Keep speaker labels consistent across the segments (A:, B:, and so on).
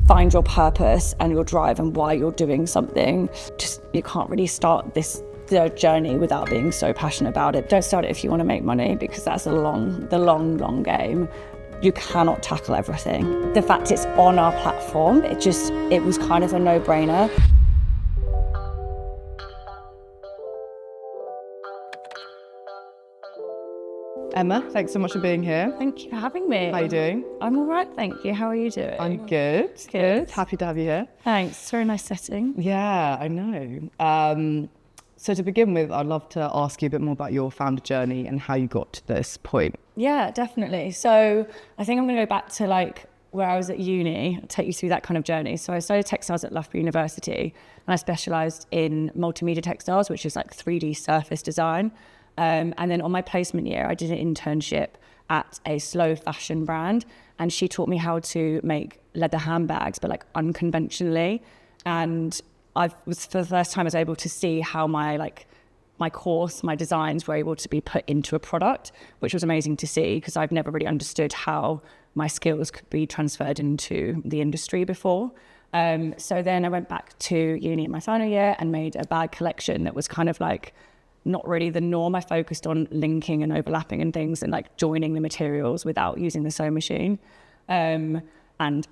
A: find your purpose and your drive and why you're doing something. Just, you can't really start the journey without being so passionate about it. Don't start it if you want to make money, because that's the long game. You cannot tackle everything. The fact it's on our platform, it was kind of a no-brainer.
B: Emma, thanks so much for being here.
A: Thank you for having me.
B: How are you doing?
A: I'm all right, thank you. How are you doing?
B: I'm good.
A: Good.
B: Happy to have you here.
A: Thanks. Very nice setting.
B: Yeah, I know. So to begin with, I'd love to ask you a bit more about your founder journey and how you got to this point.
A: Yeah, definitely. So I think I'm going to go back to like where I was at uni, I'll take you through that kind of journey. So I studied textiles at Loughborough University, and I specialised in multimedia textiles, which is like 3D surface design. And then on my placement year, I did an internship at a slow fashion brand, and she taught me how to make leather handbags, but like unconventionally. And for the first time I was able to see how my designs were able to be put into a product, which was amazing to see, because I've never really understood how my skills could be transferred into the industry before. So then I went back to uni in my final year and made a bag collection that was kind of like not really the norm. I focused on linking and overlapping and things and like joining the materials without using the sewing machine. And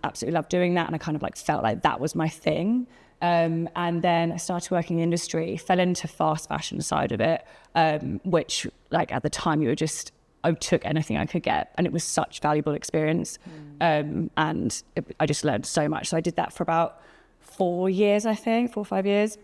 A: absolutely loved doing that. And I kind of like felt like that was my thing. And then I started working in the industry, fell into fast fashion side of it, which like at the time I took anything I could get, and it was such valuable experience. I just learned so much. So I did that for about 4 years, I think, 4 or 5 years.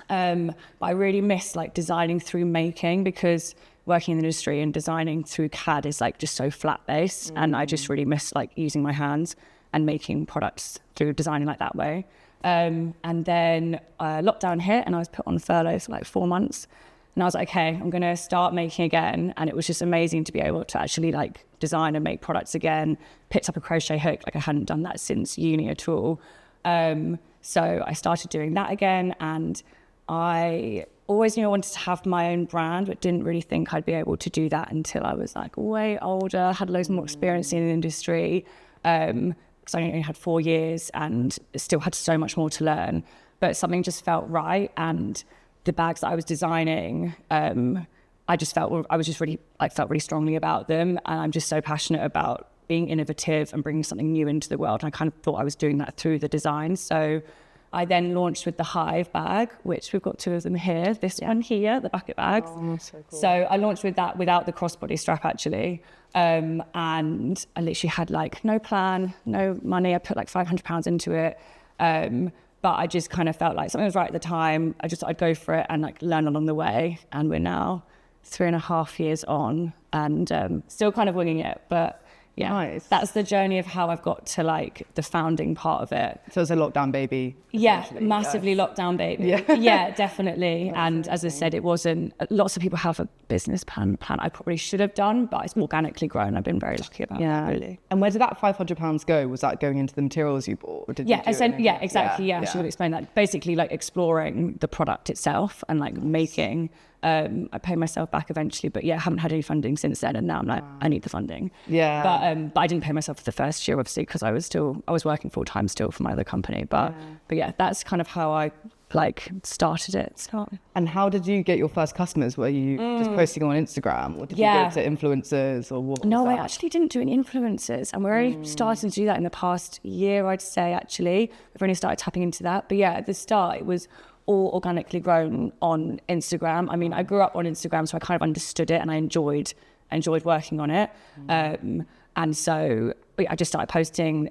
A: But I really miss like designing through making, because working in the industry and designing through CAD is like just so flat based. And I just really miss like using my hands and making products through designing like that way. And then lockdown hit and I was put on furlough for like 4 months, and I was like, okay, I'm going to start making again. And it was just amazing to be able to actually like design and make products again. Picked up a crochet hook, like I hadn't done that since uni at all. So I started doing that again, and I always knew I wanted to have my own brand, but didn't really think I'd be able to do that until I was like way older, had loads more experience in the industry. Because I only had 4 years and still had so much more to learn, but something just felt right. And the bags that I was designing, I felt really strongly about them. And I'm just so passionate about being innovative and bringing something new into the world. And I kind of thought I was doing that through the design. So I then launched with the Hive bag, which we've got 2 of them here. This one here, the bucket bags.
B: Oh, so cool.
A: So I launched with that without the crossbody strap actually. And I literally had like no plan, no money. I put like £500 into it. But I just kind of felt like something was right at the time. I just thought I'd go for it and like learn along the way. And we're now 3.5 years on and still kind of winging it. But yeah,
B: nice.
A: That's the journey of how I've got to like the founding part of it.
B: So it's a lockdown baby.
A: Yeah, massively lockdown baby. Yeah, definitely. And as I said, it wasn't, lots of people have a business plan I probably should have done, but it's organically grown. I've been very lucky about that, really.
B: And where did that £500 go? Was that going into the materials you bought? Or did you do
A: exactly. Yeah, she would explain that. Basically like exploring the product itself and like making, I paid myself back eventually, but yeah, haven't had any funding since then. And now I'm like, I need the funding.
B: Yeah.
A: But I didn't pay myself for the first year, obviously, because I was working full time still for my other company. But yeah, that's kind of how I like started it.
B: And how did you get your first customers? Were you just posting on Instagram, or did you go to influencers, or what?
A: No, I actually didn't do any influencers, and we're only starting to do that in the past year, I'd say. Actually, we've only started tapping into that. But yeah, at the start, it was all organically grown on Instagram. I mean, I grew up on Instagram, so I kind of understood it, and I enjoyed working on it. And so I just started posting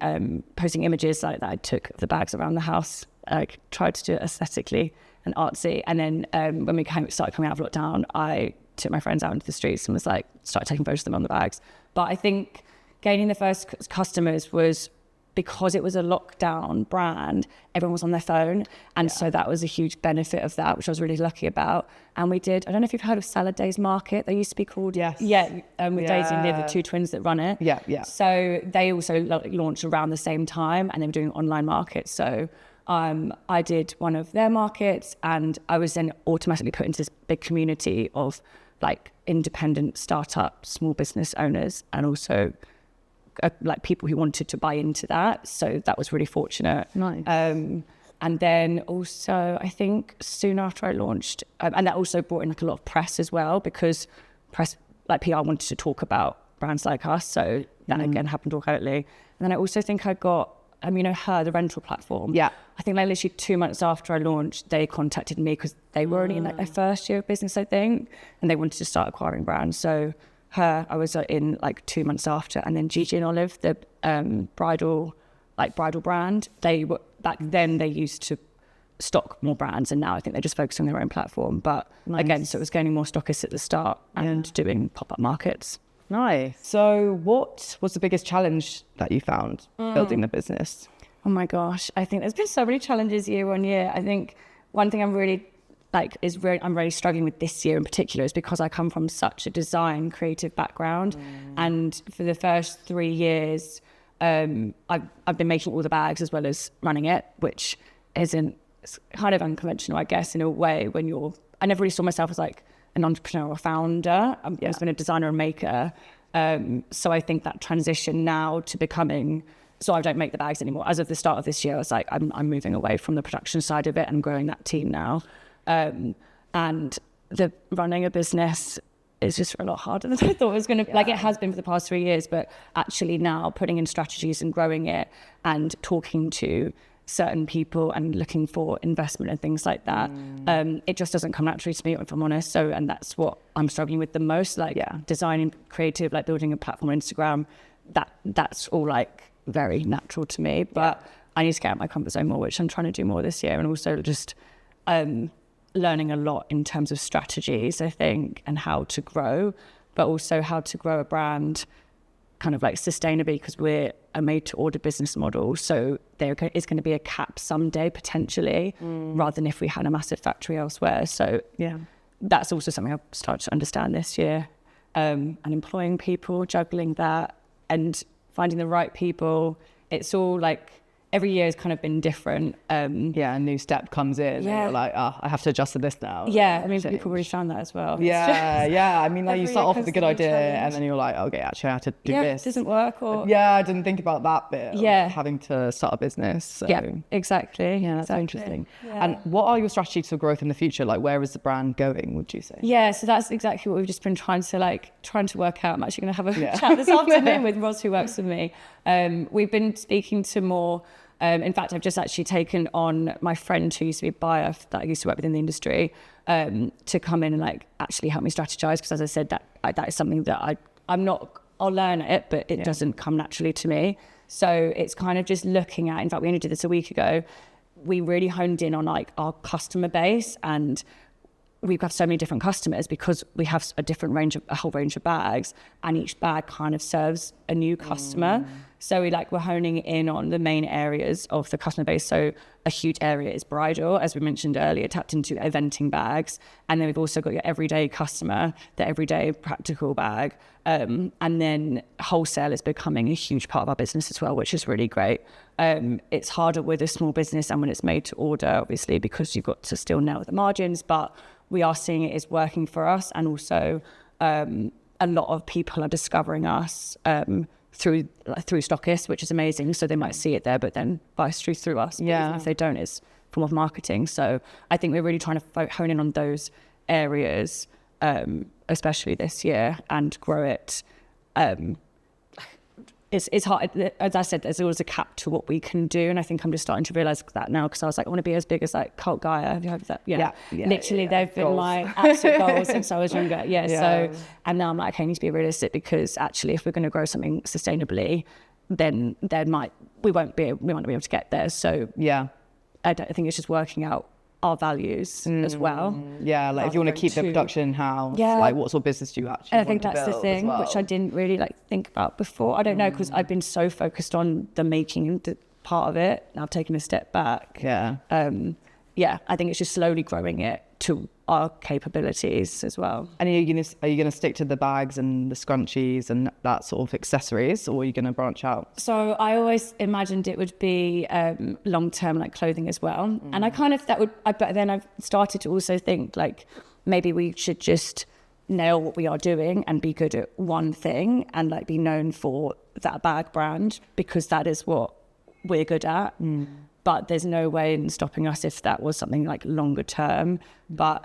A: images like that I took of the bags around the house. I tried to do it aesthetically and artsy. And then when we started coming out of lockdown, I took my friends out into the streets and was like, started taking photos of them on the bags. But I think gaining the first customers was because it was a lockdown brand, everyone was on their phone. And so that was a huge benefit of that, which I was really lucky about. And we did, I don't know if you've heard of Salad Days Market. They used to be called, with Daisy and Liv, the 2 twins that run it.
B: Yeah.
A: So they also launched around the same time, and they were doing online markets. So I did one of their markets, and I was then automatically put into this big community of like independent startup, small business owners, and also like people who wanted to buy into that. So that was really fortunate.
B: Nice.
A: And then also, I think soon after I launched, and that also brought in like a lot of press as well, because press, like PR wanted to talk about brands like us. So that again happened organically. And then I also think I got, the rental platform.
B: Yeah.
A: I think like literally 2 months after I launched, they contacted me because they were only in like their first year of business, I think, and they wanted to start acquiring brands. So I was in like 2 months after, and then Gigi and Olive, the bridal brand, back then they used to stock more brands, and now I think they're just focused on their own platform. But again, so it was gaining more stockists at the start and doing pop-up markets.
B: Nice. So what was the biggest challenge that you found building the business?
A: Oh my gosh, I think there's been so many challenges year on year. I think one thing I'm really struggling with this year in particular is because I come from such a design creative background, and for the first 3 years I've been making all the bags as well as running it, which isn't, it's kind of unconventional, I guess, in a way. I never really saw myself as like an entrepreneur or founder. I've always been a designer and maker. So I think that transition now to becoming, so I don't make the bags anymore. As of the start of this year, I was like, I'm moving away from the production side of it and growing that team now. And the running a business is just a lot harder than I thought it was going to be. Like it has been for the past 3 years, but actually now putting in strategies and growing it and talking to certain people and looking for investment and things like that, it just doesn't come naturally to me, if I'm honest. So, and that's what I'm struggling with the most, like designing creative, like building a platform on Instagram, that's all like very natural to me, but I need to get out of my comfort zone more, which I'm trying to do more this year. And also just learning a lot in terms of strategies, I think, and how to grow, but also how to grow a brand kind of like sustainably, because we're a made-to-order business model. So there is going to be a cap someday, potentially, rather than if we had a massive factory elsewhere. So that's also something I've started to understand this year. And employing people, juggling that, and finding the right people. It's all like, every year has kind of been different.
B: A new step comes in and you're like, I have to adjust to this now.
A: People really found that as well.
B: I mean, like you start off with a good idea and then you're like, okay, actually I have to do this.
A: It doesn't work, or
B: I didn't think about that bit of having to start a business. So.
A: Exactly.
B: That's so interesting. And what are your strategies for growth in the future? Like, where is the brand going, would you say?
A: So that's exactly what we've just been trying to work out. I'm actually going to have a chat this afternoon with Roz, who works with me. We've been speaking to more. In fact, I've just actually taken on my friend who used to be a buyer that I used to work with in the industry, to come in and like actually help me strategize. Because as I said, that is something that I'll learn it, but it doesn't come naturally to me. So it's kind of just looking at, in fact, we only did this a week ago. We really honed in on like our customer base, and we've got so many different customers because we have a whole range of bags, and each bag kind of serves a new customer. So we're honing in on the main areas of the customer base. So a huge area is bridal, as we mentioned earlier, tapped into eventing bags. And then we've also got your everyday customer, the everyday practical bag. And then wholesale is becoming a huge part of our business as well, which is really great. It's harder with a small business and when it's made to order, obviously, because you've got to still nail the margins, but we are seeing it is working for us. And also a lot of people are discovering us through stockists, which is amazing. So they might see it there, but then buy through us. But even if they don't, it's a form of marketing. So I think we're really trying to hone in on those areas, especially this year, and grow it. It's hard. As I said, there's always a cap to what we can do. And I think I'm just starting to realize that now, because I was like, I want to be as big as like Cult Gaia. Have you heard of that? Literally, they've been my absolute goals since I was younger. So, and now I'm like, okay, I need to be realistic, because actually, if we're going to grow something sustainably, then we might not be able to get there. So I think it's just working out our values as well.
B: Like if you want to keep the production in-house, like what sort of business do you actually want to build? And I think that's the thing,
A: which I didn't really think about before. I don't know, because I've been so focused on the making part of it. Now I've taken a step back. I think it's just slowly growing it to our capabilities as well.
B: And are you going to stick to the bags and the scrunchies and that sort of accessories, or are you going to branch out?
A: So I always imagined it would be long-term, like clothing as well. And I kind of, but then I've started to also think like, maybe we should just nail what we are doing and be good at one thing, and like be known for that bag brand because that is what we're good at. But there's no way in stopping us if that was something like longer term. But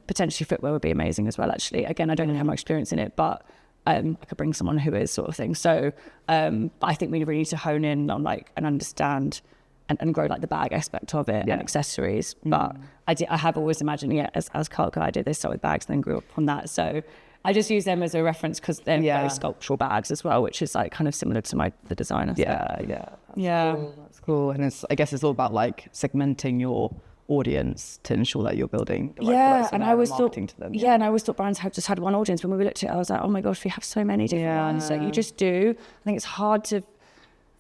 A: potentially footwear would be amazing as well, actually. Again, I don't have much experience in it, but I could bring someone who is, sort of thing. So I think we really need to hone in on like and understand and grow like the bag aspect of it and accessories. But I have always imagined, as Carl I did, they start with bags and then grew up on that. So I just use them as a reference because they're very sculptural bags as well, which is like kind of similar to the design aspect.
B: That's cool. And I guess it's all about like segmenting your audience to ensure that you're building the right products
A: and I always thought
B: to them.
A: and I always thought brands just had one audience. When we looked at it, I was like, oh my gosh, we have so many different ones. So you just do. I think it's hard to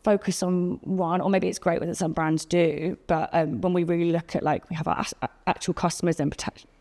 A: focus on one, or maybe it's great when some brands do, but when we really look at like we have our actual customers and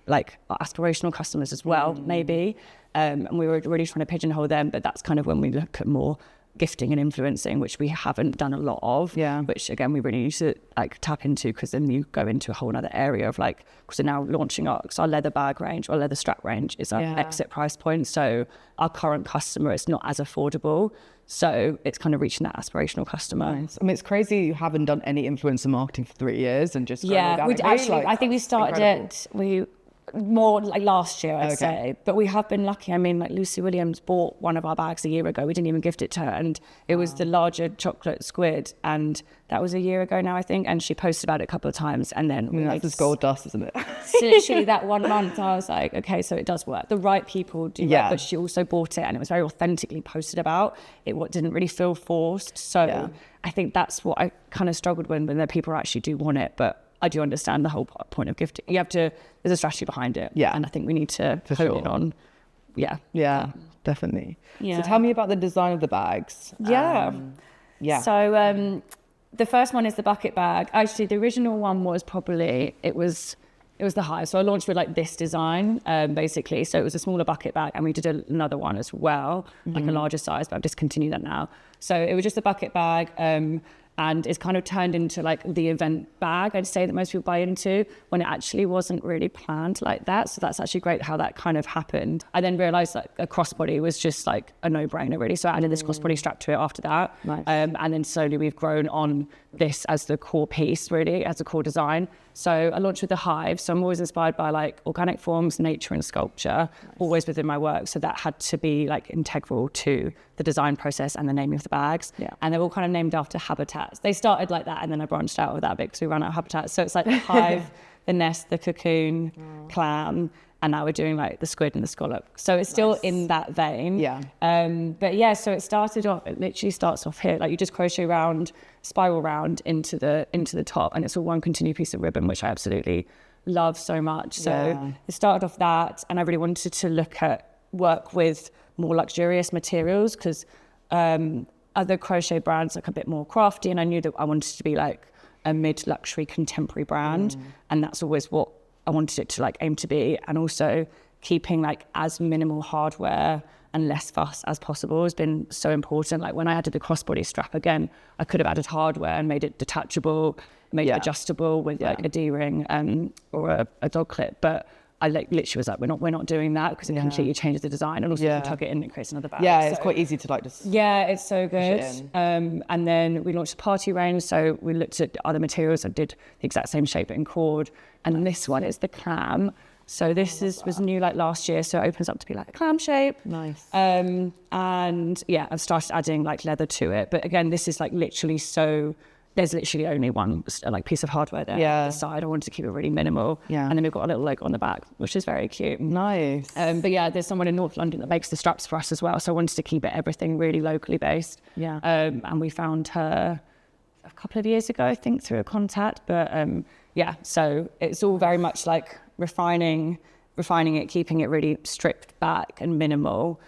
A: like our aspirational customers as well, maybe, and we were really trying to pigeonhole them, but that's kind of when we look at more gifting and influencing, which we haven't done a lot of, which again we really need to like tap into, because then you go into a whole other area of like, because we're now launching our leather bag range, or leather strap range is our exit price point, so our current customer is not as affordable, so it's kind of reaching that aspirational customer.
B: Nice. I mean, it's crazy you haven't done any influencer marketing for 3 years and just
A: I think we started it more like last year, I'd say, but we have been lucky. I mean, like Lucy Williams bought one of our bags a year ago. We didn't even gift it to her, and it was the larger chocolate squid, and that was a year ago now, I think, and she posted about it a couple of times, and then
B: that's just gold dust, isn't it?
A: So literally that 1 month I was like, okay, so it does work. The right people do work, but she also bought it and it was very authentically posted about it. What didn't really feel forced. So I think that's what I kind of struggled with, when the people actually do want it, but I do understand the whole point of gifting. You have to, there's a strategy behind it. And I think we need to hone in on,
B: definitely. So tell me about the design of the bags.
A: So the first one is the bucket bag. Actually, the original one was probably, it was the Hive. So I launched with like this design, basically. So it was a smaller bucket bag, and we did another one as well, like a larger size, but I've discontinued that now. So it was just a bucket bag, and it's kind of turned into like the event bag, I'd say, that most people buy into, when it actually wasn't really planned like that. So that's actually great how that kind of happened. I then realized that a crossbody was just like a no-brainer, really. So I added this crossbody strap to it after that.
B: Nice.
A: And then slowly we've grown on this as the core piece, really, as a core design. So I launched with the Hive. So I'm always inspired by like organic forms, nature and sculpture, always within my work. So that had to be like integral to the design process and the naming of the bags. And they're all kind of named after habitats. They started like that, and then I branched out of that bit because we ran out of habitats. So it's like the Hive, the nest, the cocoon, clam, and now we're doing like the squid and the scallop. So it's still in that vein. But so it started off, it literally starts off here, like you just crochet round, spiral round into the top, and it's all one continued piece of ribbon, which I absolutely love so much. So it started off that, and I really wanted to work with more luxurious materials, because other crochet brands like a bit more crafty, and I knew that I wanted to be like a mid-luxury contemporary brand, and that's always what I wanted it to like aim to be. And also keeping like as minimal hardware and less fuss as possible has been so important. Like when I added the crossbody strap, again, I could have added hardware and made it detachable, made it adjustable with like a D-ring or a dog clip, but I like literally was like, we're not doing that, because it completely changes the design, and also you can tuck it in and create another bag.
B: It's quite easy to like just
A: it's so good. And then we launched a party range, so we looked at other materials and did the exact same shape in cord. And this one is the clam. So this was new like last year, so it opens up to be like a clam shape.
B: Nice.
A: And I've started adding like leather to it, but again, this is like literally there's literally only one like piece of hardware there on the side. I wanted to keep it really minimal. And then we've got a little logo on the back, which is very cute.
B: Nice.
A: But there's someone in North London that makes the straps for us as well. So I wanted to keep everything really locally based. And we found her a couple of years ago, I think, through a contact. But so it's all very much like refining it, keeping it really stripped back and minimal.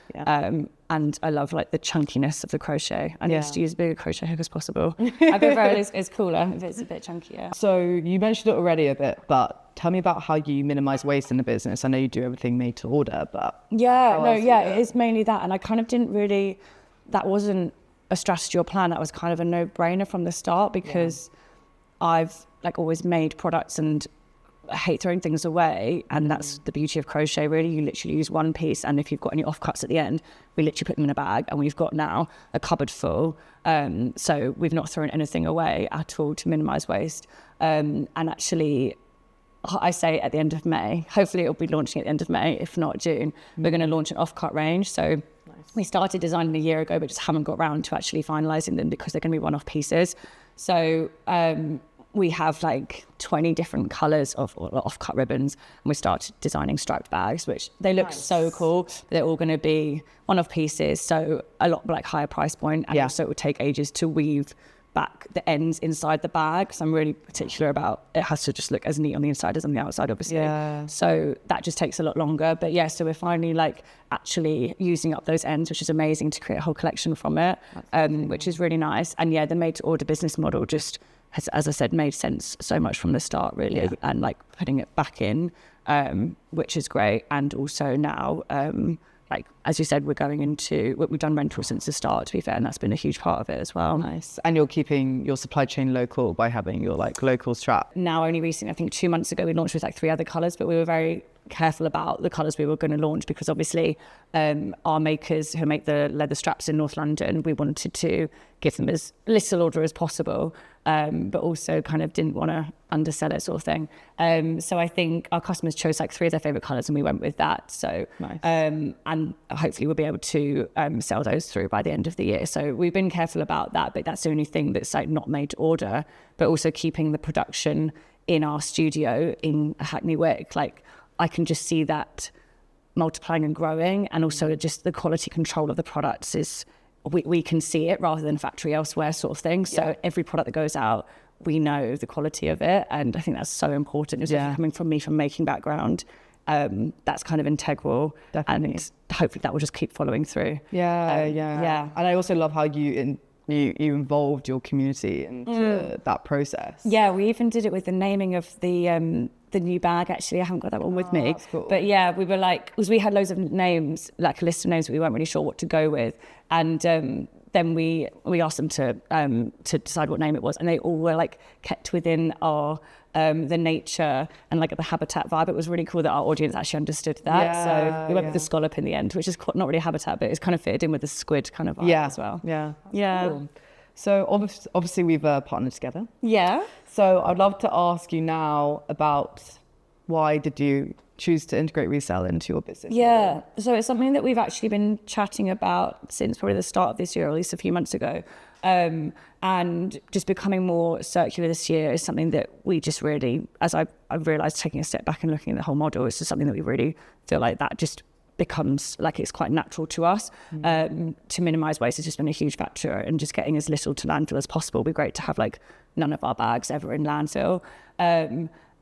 A: And I love like the chunkiness of the crochet. I need to use a bigger crochet hook as possible. I prefer it's cooler if it's a bit chunkier.
B: So you mentioned it already a bit, but tell me about how you minimize waste in the business. I know you do everything made to order, but
A: it is mainly that. And I kind of didn't really, that wasn't a strategy or plan. That was kind of a no-brainer from the start, because I've like always made products and I hate throwing things away, and that's the beauty of crochet, really. You literally use one piece, and if you've got any offcuts at the end, we literally put them in a bag, and we've got now a cupboard full. So we've not thrown anything away at all to minimise waste. And actually, I say at the end of May, hopefully it'll be launching at the end of May, if not June, we're going to launch an offcut range. So we started designing a year ago, but just haven't got around to actually finalising them because they're going to be one-off pieces. So we have like 20 different colours of offcut ribbons, and we started designing striped bags, which they look so cool. They're all going to be one-off pieces, so a lot like higher price point, and also it would take ages to weave back the ends inside the bag. So I'm really particular about it has to just look as neat on the inside as on the outside, obviously. Yeah. So that just takes a lot longer. But yeah, so we're finally like actually using up those ends, which is amazing, to create a whole collection from it, which is really nice. And yeah, the made to order business model just has, as I said, made sense so much from the start, really, and like putting it back in, which is great. And also now, like, as you said, we've done rental since the start, to be fair, and that's been a huge part of it as well.
B: Nice. And you're keeping your supply chain local by having your like local strap.
A: Now, only recently, I think 2 months ago, we launched with like 3 other colours, but we were very careful about the colours we were going to launch because obviously our makers who make the leather straps in North London, we wanted to give them as little order as possible, but also kind of didn't want to undersell it, sort of thing. So I think our customers chose like 3 of their favourite colours and we went with that. So nice. And hopefully we'll be able to sell those through by the end of the year. So we've been careful about that, but that's the only thing that's like not made to order, but also keeping the production in our studio in Hackney Wick. Like, I can just see that multiplying and growing, and also just the quality control of the products is, we can see it rather than factory elsewhere, sort of thing. So every product that goes out, we know the quality of it, and I think that's so important. Especially coming from me from making background, that's kind of integral. Definitely. And hopefully that will just keep following through.
B: And I also love how you involved your community into that process.
A: Yeah, we even did it with the naming of the new bag. Actually, I haven't got that one with me. Cool. But yeah, we were like, because we had loads of names, like a list of names, but we weren't really sure what to go with. And then we asked them to decide what name it was, and they all were like kept within our the nature and like the habitat vibe. It was really cool that our audience actually understood that. So we went with the scallop in the end, which is not really habitat, but it's kind of fitted in with the squid kind of vibe as well.
B: Cool. So obviously we've partnered together.
A: Yeah.
B: So I'd love to ask you now about why did you choose to integrate Resale into your business?
A: Yeah, so it's something that we've actually been chatting about since probably the start of this year, or at least a few months ago. And just becoming more circular this year is something that we just really, as I've realised, taking a step back and looking at the whole model, it's just something that we really feel like that just becomes like it's quite natural to us. To minimise waste has just been a huge factor, and just getting as little to landfill as possible. It'd be great to have like none of our bags ever in landfill.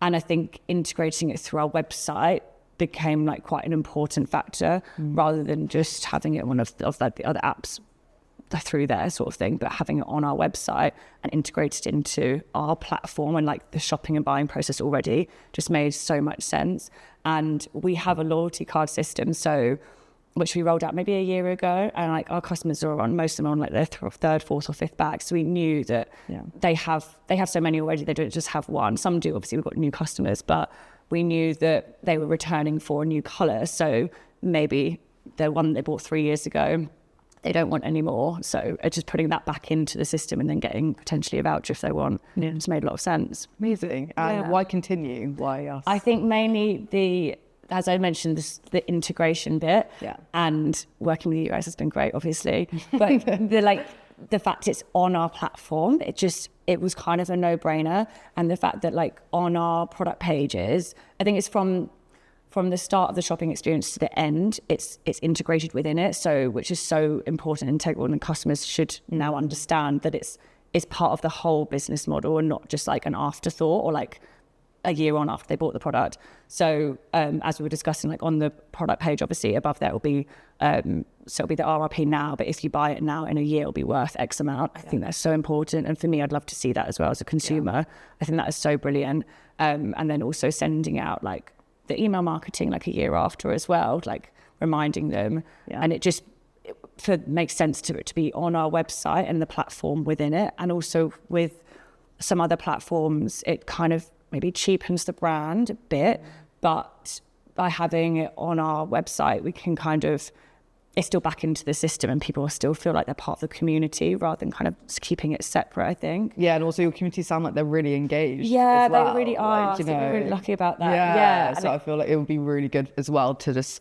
A: And I think integrating it through our website became like quite an important factor, rather than just having it one of the other apps through there, sort of thing, but having it on our website and integrated into our platform, and like the shopping and buying process already just made so much sense. And we have a loyalty card system, so which we rolled out maybe a year ago, and like our customers are on, most of them are on like their 3rd, 4th or 5th bag. So we knew that they have so many already, they don't just have one. Some do, obviously we've got new customers, but we knew that they were returning for a new colour. So maybe the one they bought 3 years ago, they don't want anymore. So just putting that back into the system and then getting potentially a voucher if they want, just made a lot of sense.
B: Amazing. And why continue? Why us?
A: I think mainly as I mentioned, the integration bit, and working with you guys has been great, obviously. But the fact it's on our platform, it was kind of a no-brainer. And the fact that like on our product pages, I think it's from the start of the shopping experience to the end, it's integrated within it. So which is so important and integral, and customers should now understand that it's part of the whole business model and not just like an afterthought or like a year on after they bought the product. So as we were discussing, like on the product page, obviously above there will be so it'll be the RRP now, but if you buy it now in a year, it'll be worth X amount. I think that's so important, and for me, I'd love to see that as well as a consumer. I think that is so brilliant. And then also sending out like the email marketing like a year after as well, like reminding them, and it just makes sense to it to be on our website and the platform within it. And also with some other platforms, it kind of maybe cheapens the brand a bit, but by having it on our website, we can kind of, it's still back into the system and people still feel like they're part of the community rather than kind of keeping it separate, I think.
B: Yeah, and also your community sound like they're really engaged.
A: Yeah,
B: as well.
A: they really are.
B: Like, you
A: So
B: know,
A: we're really lucky about that.
B: Yeah, so I feel like it would be really good as well to just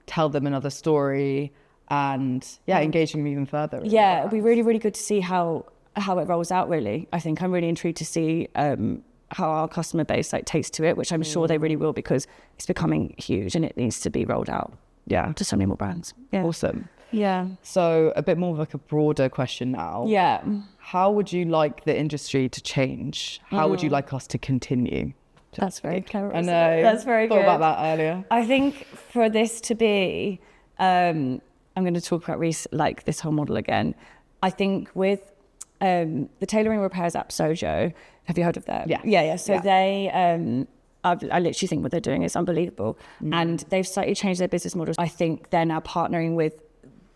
B: tell them another story and engaging them even further.
A: Yeah, it'd be really, really good to see how it rolls out, really. I think I'm really intrigued to see how our customer base like takes to it, which I'm sure they really will, because it's becoming huge and it needs to be rolled out. Yeah, to so many more brands. Yeah.
B: Awesome.
A: Yeah.
B: So a bit more of like a broader question now.
A: Yeah.
B: How would you like the industry to change? How would you like us to continue?
A: That's very clever.
B: I know.
A: That's very good.
B: Thought about that earlier.
A: I think for this to be, I'm going to talk about like this whole model again. I think with the tailoring repairs app Sojo, have you heard of that? Yeah. So they, I literally think what they're doing is unbelievable. And they've slightly changed their business models. I think they're now partnering with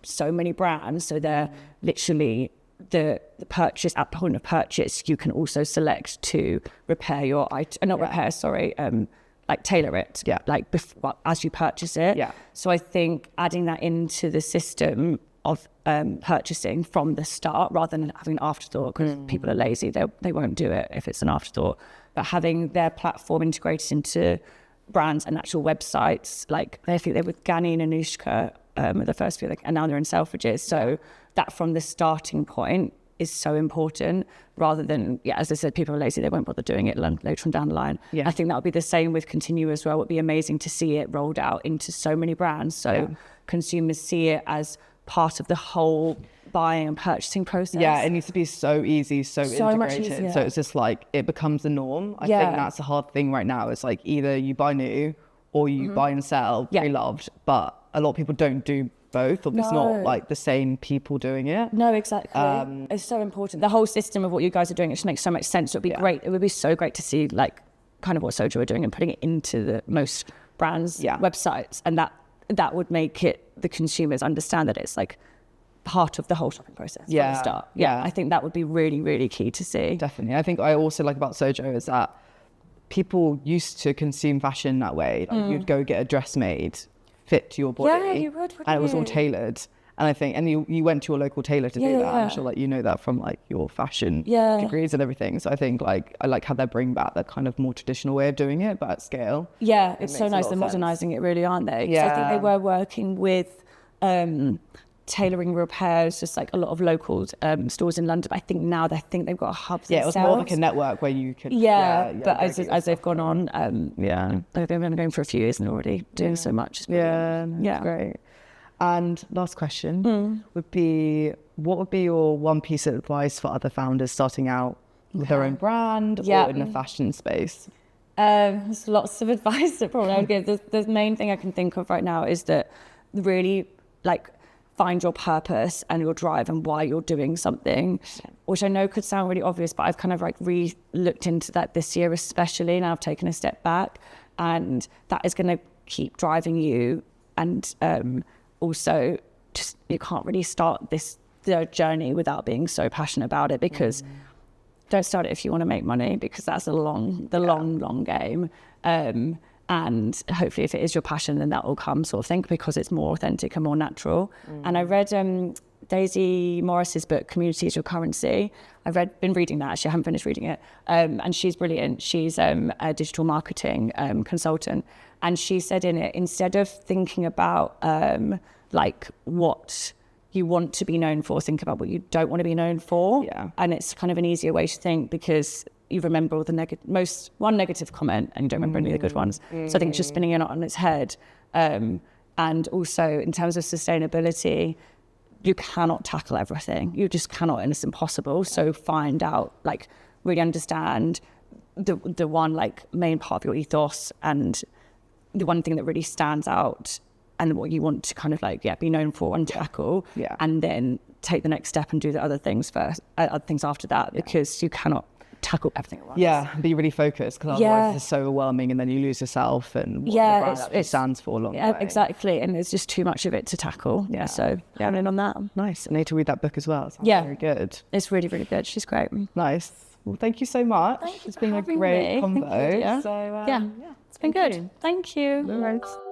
A: so many brands. So they're literally the purchase, at point of purchase, you can also select to repair your item, like tailor it, like as you purchase it.
B: Yeah.
A: So I think adding that into the system of purchasing from the start rather than having an afterthought, because people are lazy, they won't do it if it's an afterthought. But having their platform integrated into brands and actual websites, like I think they're with Garner and Anushka, the first few, and now they're in Selfridges. So that from the starting point is so important, rather than, as I said, people are lazy, they won't bother doing it later on down the line. I think that would be the same with Continue as well. It would be amazing to see it rolled out into so many brands, so consumers see it as part of the whole buying and purchasing process.
B: Yeah, it needs to be so easy, so integrated.
A: Much easier.
B: So it's just like, it becomes the norm. I think that's a hard thing right now. It's like either you buy new or you buy and sell pre-loved, but a lot of people don't do both, or it's not like the same people doing it.
A: No, exactly. It's so important. The whole system of what you guys are doing, it just makes so much sense. It would be great. It would be so great to see like kind of what Sojo are doing and putting it into the most brands' websites, and that would make it, the consumers understand that it's like part of the whole shopping process from the start. I think that would be really, really key to see.
B: Definitely. I think I also like about Sojo is that people used to consume fashion that way. Like you'd go get a dress made, fit to your body.
A: Yeah, you would,
B: and it was all tailored. And I think, and you went to your local tailor to do that. I'm sure like you know that from like your fashion degrees and everything. So I think like I like how they bring back that kind of more traditional way of doing it, but at scale.
A: Yeah, it's so nice. They're modernising it, really, aren't they?
B: Yeah.
A: I think they were working with tailoring repairs, just like a lot of local stores in London. But I think now they've got a hub.
B: Yeah, it was more like a network where you could.
A: But as they've gone on, they've been going for a few years and already doing so much.
B: That's great. And last question would be, what would be your one piece of advice for other founders starting out with their own brand or in the fashion space?
A: There's lots of advice that probably I would give. The main thing I can think of right now is that really like find your purpose and your drive and why you're doing something, which I know could sound really obvious, but I've kind of like looked into that this year especially, and I've taken a step back, and that is going to keep driving you. And also just you can't really start this journey without being so passionate about it, because don't start it if you want to make money, because that's the long game. And hopefully if it is your passion, then that will come, sort of thing, because it's more authentic and more natural. And I read Daisy Morris's book, Community is Your Currency. Been reading that, actually. I haven't finished reading it. And she's brilliant. She's a digital marketing consultant. And she said in it, instead of thinking about like what you want to be known for, think about what you don't want to be known for. And it's kind of an easier way to think, because you remember all the one negative comment and you don't remember any of the good ones. So I think it's just spinning it on its head. And also in terms of sustainability, you cannot tackle everything. You just cannot, and it's impossible. So find out, like really understand the one like main part of your ethos and the one thing that really stands out and what you want to kind of like, be known for and tackle. And then take the next step and do the other things first, other things after that, because you cannot tackle everything at once.
B: Be really focused, because otherwise it's so overwhelming and then you lose yourself and what the brand actually stands for along the way.
A: Exactly, and there's just too much of it to tackle. So I'm in on that.
B: Nice. I need to read that book as well. It sounds very good.
A: It's really, really good. She's great.
B: Nice. Well, thank you so much.
A: Thank you
B: It's
A: for
B: been a
A: having
B: great
A: me.
B: convo.
A: Yeah.
B: So,
A: Yeah, it's been good. Thank you.
B: No worries.